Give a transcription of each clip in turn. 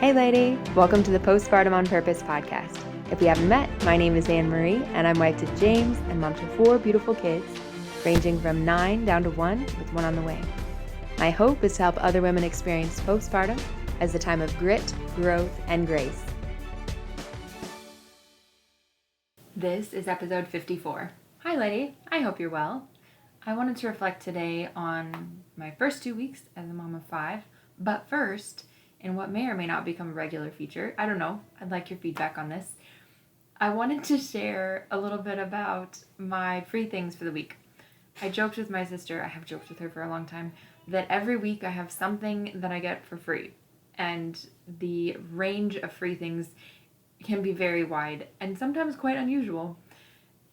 Hey lady, welcome to the Postpartum on Purpose podcast. If we haven't met, my name is Anne Marie and I'm wife to James and mom to 4 beautiful kids, ranging from 9 down to 1 with one on the way. My hope is to help other women experience postpartum as a time of grit, growth, and grace. This is episode 54. Hi lady, I hope you're well. I wanted to reflect today on my first 2 weeks as a mom of 5, but first, in what may or may not become a regular feature, I don't know, I'd like your feedback on this. I wanted to share a little bit about my free things for the week. I joked with my sister, I have joked with her for a long time, that every week I have something that I get for free. And the range of free things can be very wide and sometimes quite unusual.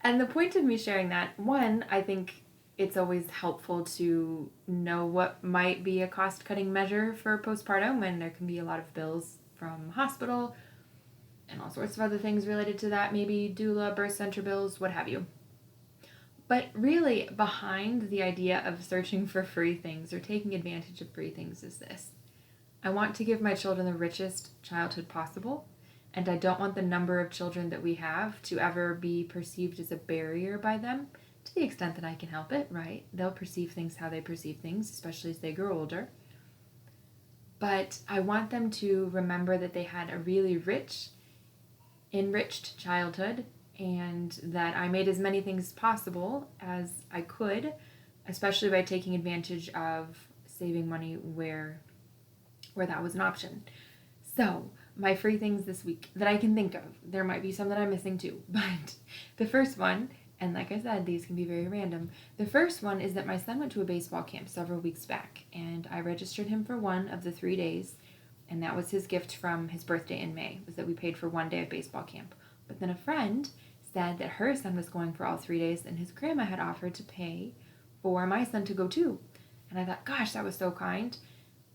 And the point of me sharing that, one, I think it's always helpful to know what might be a cost-cutting measure for postpartum when there can be a lot of bills from hospital and all sorts of other things related to that, maybe doula, birth center bills, what have you. But really, behind the idea of searching for free things or taking advantage of free things is this. I want to give my children the richest childhood possible, and I don't want the number of children that we have to ever be perceived as a barrier by them. To the extent that I can help it, right? They'll perceive things how they perceive things, especially as they grow older. But I want them to remember that they had a really enriched childhood, and that I made as many things possible as I could, especially by taking advantage of saving money where that was an option. So, my free things this week that I can think of, there might be some that I'm missing too, but the first one, and like I said, these can be very random. The first one is that my son went to a baseball camp several weeks back, and I registered him for one of the 3 days, and that was his gift from his birthday in May, was that we paid for 1 day of baseball camp. But then a friend said that her son was going for all 3 days, and his grandma had offered to pay for my son to go too. And I thought, gosh, that was so kind.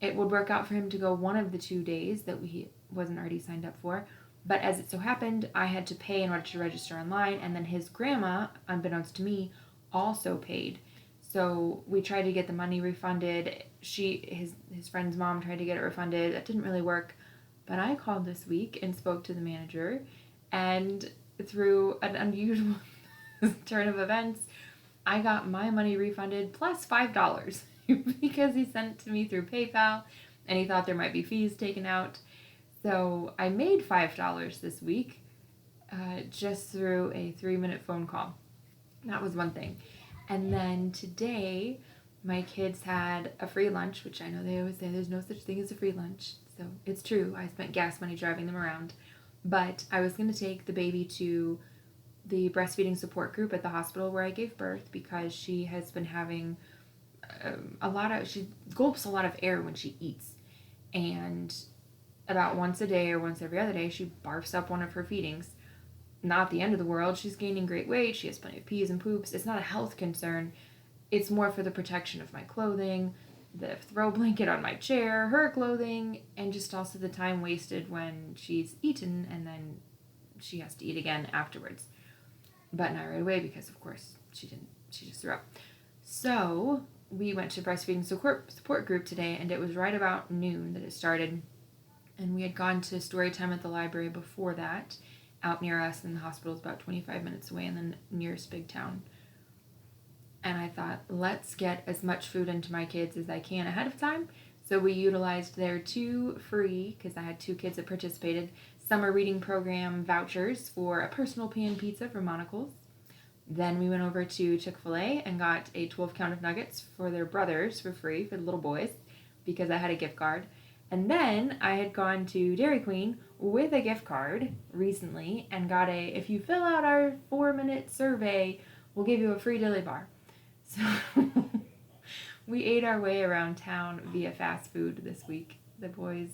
It would work out for him to go one of the 2 days that he wasn't already signed up for. But as it so happened, I had to pay in order to register online, and then his grandma, unbeknownst to me, also paid. So we tried to get the money refunded. His friend's mom tried to get it refunded. That didn't really work. But I called this week and spoke to the manager, and through an unusual turn of events, I got my money refunded plus $5 because he sent it to me through PayPal, and he thought there might be fees taken out. So I made $5 this week just through a 3-minute phone call. That was one thing. And then today, my kids had a free lunch, which I know they always say there's no such thing as a free lunch. So it's true. I spent gas money driving them around. But I was going to take the baby to the breastfeeding support group at the hospital where I gave birth because she has been having she gulps a lot of air when she eats. And about once a day or once every other day, she barfs up one of her feedings. Not the end of the world. She's gaining great weight. She has plenty of pees and poops. It's not a health concern. It's more for the protection of my clothing, the throw blanket on my chair, her clothing, and just also the time wasted when she's eaten and then she has to eat again afterwards. But not right away because, of course, she just threw up. So we went to breastfeeding support group today, and it was right about noon that it started. And we had gone to story time at the library before that, out near us, and the hospital is about 25 minutes away in the nearest big town. And I thought, let's get as much food into my kids as I can ahead of time. So we utilized their 2 free, because I had 2 kids that participated, summer reading program vouchers for a personal pan pizza for Monocles. Then we went over to Chick-fil-A and got a 12 count of nuggets for their brothers for free, for the little boys, because I had a gift card. And then I had gone to Dairy Queen with a gift card recently and got if you fill out our 4-minute survey, we'll give you a free dilly bar. So we ate our way around town via fast food this week. The boys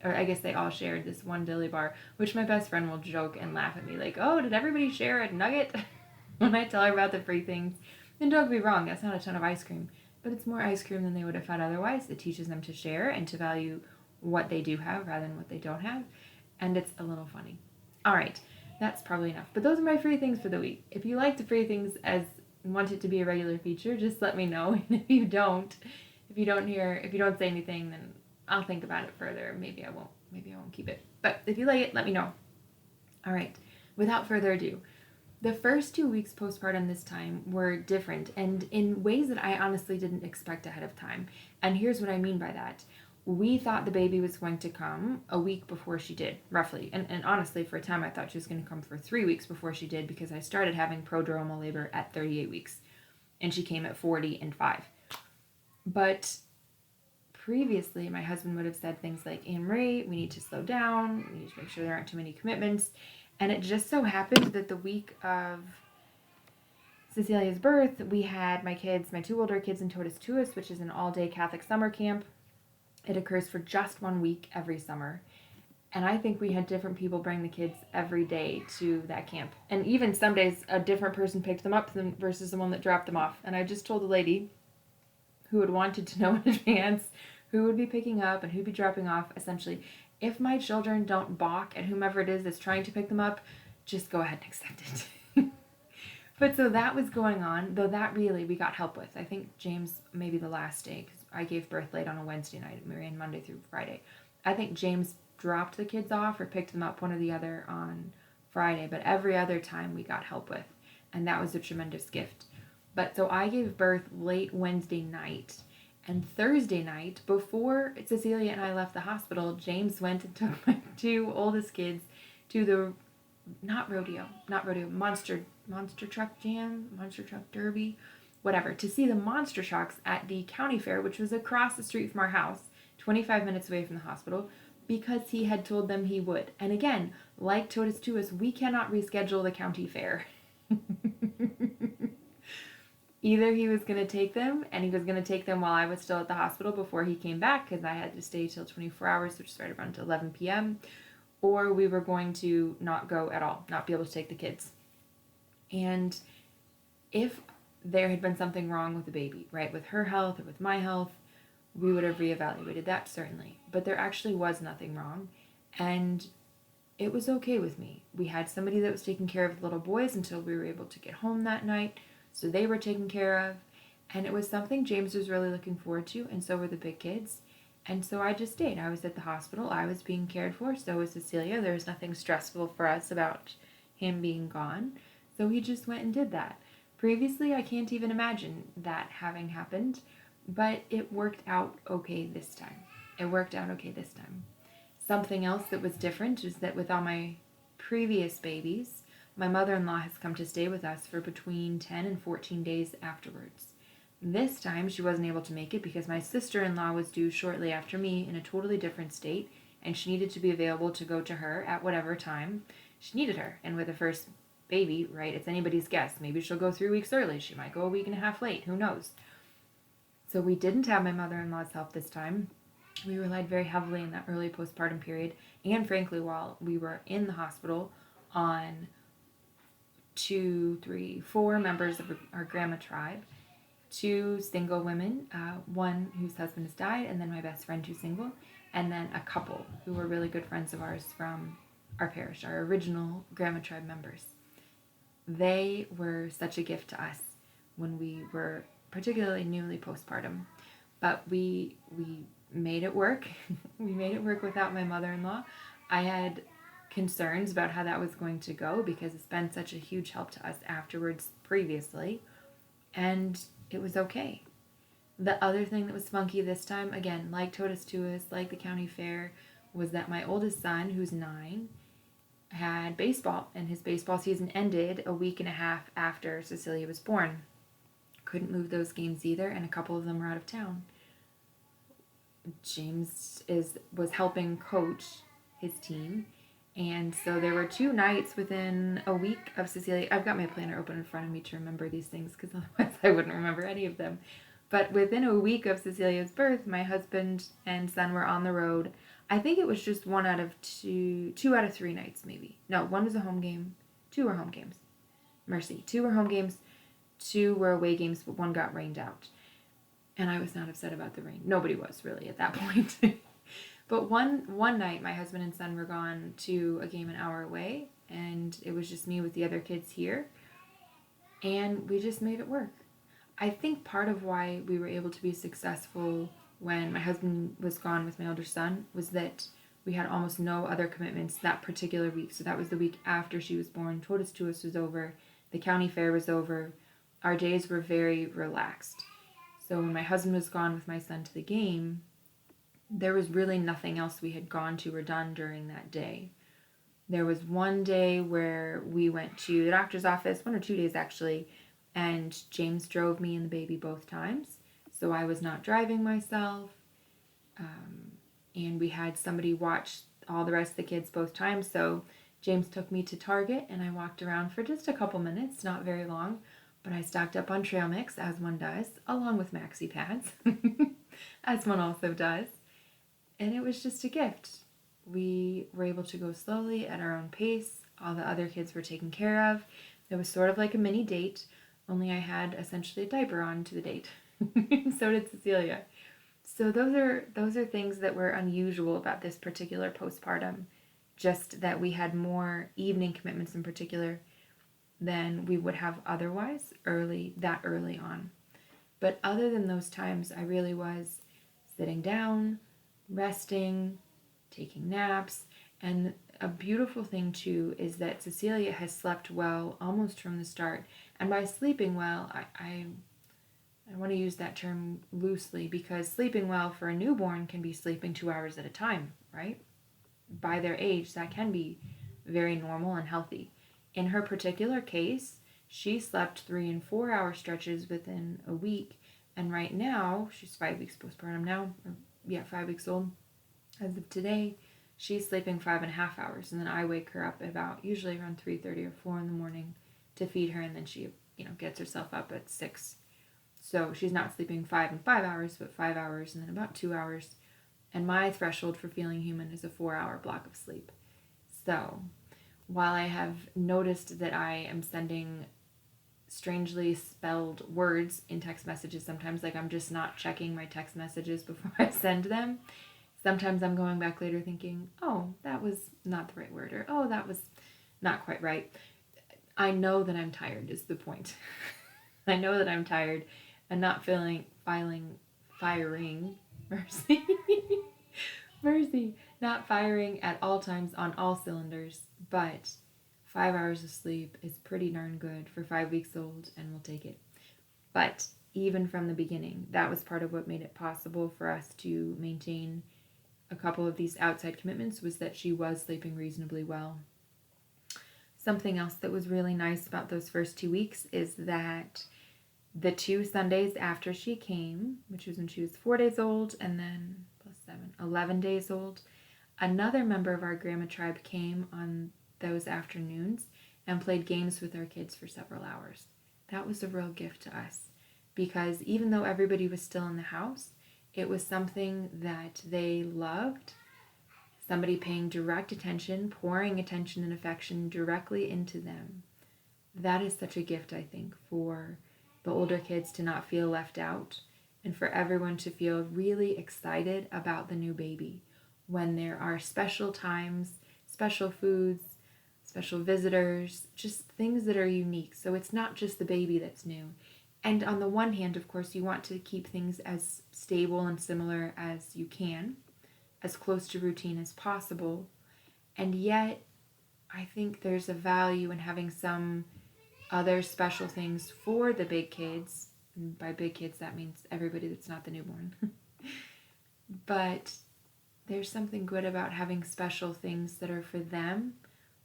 I guess they all shared this one dilly bar, which my best friend will joke and laugh at me like, oh, did everybody share a nugget? When I tell her about the free things. And don't get me wrong, that's not a ton of ice cream. But it's more ice cream than they would have had otherwise. It teaches them to share and to value what they do have rather than what they don't have. And it's a little funny. All right, that's probably enough. But those are my free things for the week. If you like the free things as want it to be a regular feature, just let me know. And if you don't say anything, then I'll think about it further. Maybe I won't. Maybe I won't keep it. But if you like it, let me know. All right. Without further ado, the first 2 weeks postpartum this time were different and in ways that I honestly didn't expect ahead of time. And here's what I mean by that. We thought the baby was going to come a week before she did, roughly. And honestly, for a time, I thought she was going to come for 3 weeks before she did because I started having prodromal labor at 38 weeks and she came at 40 and 5. But previously, my husband would have said things like, Anne Marie, we need to slow down. We need to make sure there aren't too many commitments. And it just so happened that the week of Cecilia's birth, we had my kids, my 2 older kids in Totus Tuus, which is an all-day Catholic summer camp. It occurs for just 1 week every summer. And I think we had different people bring the kids every day to that camp. And even some days, a different person picked them up versus the one that dropped them off. And I just told the lady who had wanted to know in advance who would be picking up and who'd be dropping off, essentially, if my children don't balk at whomever it is that's trying to pick them up, just go ahead and accept it. But so that was going on, though that really we got help with. I think James, maybe the last day, because I gave birth late on a Wednesday night, and we were in Monday through Friday. I think James dropped the kids off or picked them up, one or the other, on Friday, but every other time we got help with, and that was a tremendous gift. But so I gave birth late Wednesday night, and Thursday night, before Cecilia and I left the hospital, James went and took my 2 oldest kids to the monster truck jam, monster truck derby, whatever, to see the monster trucks at the county fair, which was across the street from our house, 25 minutes away from the hospital, because he had told them he would. And again, like Totus Tuus, we cannot reschedule the county fair. Either he was going to take them, and he was going to take them while I was still at the hospital before he came back, because I had to stay till 24 hours, which started around 11 p.m., or we were going to not go at all, not be able to take the kids. And if there had been something wrong with the baby, right, with her health or with my health, we would have reevaluated that, certainly. But there actually was nothing wrong, and it was okay with me. We had somebody that was taking care of the little boys until we were able to get home that night, so they were taken care of, and it was something James was really looking forward to, and so were the big kids. And so I just stayed. I was at the hospital. I was being cared for. So was Cecilia. There was nothing stressful for us about him being gone. So he just went and did that. Previously, I can't even imagine that having happened, but it worked out okay this time. Something else that was different is that with all my previous babies, my mother-in-law has come to stay with us for between 10 and 14 days afterwards. This time, she wasn't able to make it because my sister-in-law was due shortly after me in a totally different state, and she needed to be available to go to her at whatever time she needed her. And with the first baby, right, it's anybody's guess. Maybe she'll go 3 weeks early. She might go a week and a half late. Who knows? So we didn't have my mother-in-law's help this time. We relied very heavily in that early postpartum period, and frankly, while we were in the hospital, on 2, 3, 4 members of our grandma tribe, 2 single women, one whose husband has died, and then my best friend who's single, and then a couple who were really good friends of ours from our parish, our original grandma tribe members. They were such a gift to us when we were particularly newly postpartum, but we made it work. We made it work without my mother-in-law. I had concerns about how that was going to go because it's been such a huge help to us afterwards previously, and it was okay. The other thing that was funky this time, again, like Totus Tuus, like the county fair, was that my oldest son, who's 9, had baseball, and his baseball season ended a week and a half after Cecilia was born. Couldn't move those games either, and a couple of them were out of town. James was helping coach his team, and so there were 2 nights within a week of Cecilia. I've got my planner open in front of me to remember these things because otherwise I wouldn't remember any of them. But within a week of Cecilia's birth, my husband and son were on the road. I think it was just 1 out of 2 out of 3 nights maybe. No, 1 was a home game. 2 were home games. Mercy. 2 were home games. 2 were away games, but 1 got rained out. And I was not upset about the rain. Nobody was really at that point. But one night, my husband and son were gone to a game an hour away, and it was just me with the other kids here, and we just made it work. I think part of why we were able to be successful when my husband was gone with my older son was that we had almost no other commitments that particular week. So that was the week after she was born. Totus Tuus was over. The county fair was over. Our days were very relaxed. So when my husband was gone with my son to the game, there was really nothing else we had gone to or done during that day. There was one day where we went to the doctor's office, 1 or 2 days actually, and James drove me and the baby both times. So I was not driving myself. And we had somebody watch all the rest of the kids both times. So James took me to Target and I walked around for just a couple minutes, not very long, but I stocked up on trail mix, as one does, along with maxi pads, as one also does. And it was just a gift. We were able to go slowly at our own pace. All the other kids were taken care of. It was sort of like a mini date, only I had essentially a diaper on to the date. So did Cecilia. So those are things that were unusual about this particular postpartum, just that we had more evening commitments in particular than we would have otherwise early on. But other than those times, I really was sitting down, resting, taking naps, and a beautiful thing too is that Cecilia has slept well almost from the start. And by sleeping well, I want to use that term loosely because sleeping well for a newborn can be sleeping 2 hours at a time, right? By their age, that can be very normal and healthy. In her particular case, she slept 3 and 4 hour stretches within a week. And right now, she's 5 weeks postpartum now, 5 weeks old as of today. She's sleeping 5.5 hours. And then I wake her up at about usually around 3:30 or 4 in the morning to feed her. And then she, gets herself up at 6. So she's not sleeping 5 and 5 hours, but 5 hours and then about 2 hours. And my threshold for feeling human is a 4-hour block of sleep. So while I have noticed that I am sending strangely spelled words in text messages sometimes, like I'm just not checking my text messages before I send them, sometimes I'm going back later thinking, oh, that was not the right word, or oh, that was not quite right. I know that I'm tired is the point. I know that I'm tired and not firing, mercy, not firing at all times on all cylinders, but 5 hours of sleep is pretty darn good for 5 weeks old, and we'll take it. But even from the beginning, that was part of what made it possible for us to maintain a couple of these outside commitments, was that she was sleeping reasonably well. Something else that was really nice about those first 2 weeks is that the 2 Sundays after she came, which was when she was 4 days old, and then plus 7, 11 days old, another member of our grandma tribe came on those afternoons and played games with our kids for several hours. That was a real gift to us because even though everybody was still in the house, it was something that they loved. Somebody paying direct attention, pouring attention and affection directly into them. That is such a gift, I think, for the older kids to not feel left out and for everyone to feel really excited about the new baby when there are special times, special foods, special visitors, just things that are unique. So it's not just the baby that's new. And on the one hand, of course, you want to keep things as stable and similar as you can, as close to routine as possible. And yet, I think there's a value in having some other special things for the big kids. And by big kids, that means everybody that's not the newborn. But there's something good about having special things that are for them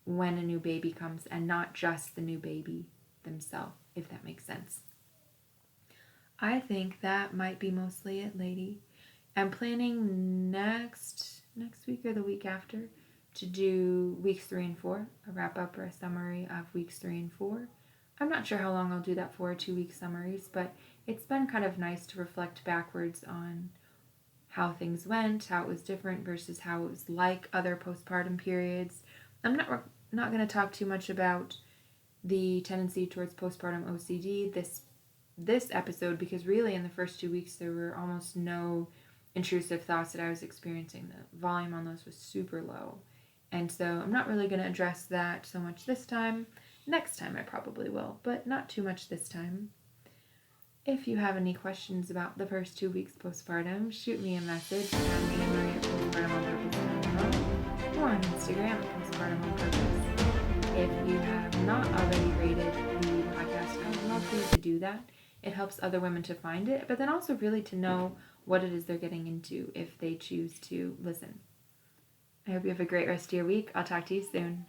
when a new baby comes and not just the new baby themselves, if that makes sense. I think that might be mostly it, lady. I'm planning next week or the week after to do weeks 3 and 4, a wrap up or a summary of weeks 3 and 4. I'm not sure how long I'll do that for, 2-week summaries, but it's been kind of nice to reflect backwards on how things went, how it was different versus how it was like other postpartum periods. I'm not going to talk too much about the tendency towards postpartum OCD this episode because really in the first 2 weeks there were almost no intrusive thoughts that I was experiencing. The volume on those was super low. And so I'm not really going to address that so much this time. Next time I probably will, but not too much this time. If you have any questions about the first 2 weeks postpartum, shoot me a message at Anne-Marie at postpartumonpurpose.com or on Instagram at postpartumonpurpose. If you have not already rated the podcast, I would love for you to do that. It helps other women to find it, but then also really to know what it is they're getting into if they choose to listen. I hope you have a great rest of your week. I'll talk to you soon.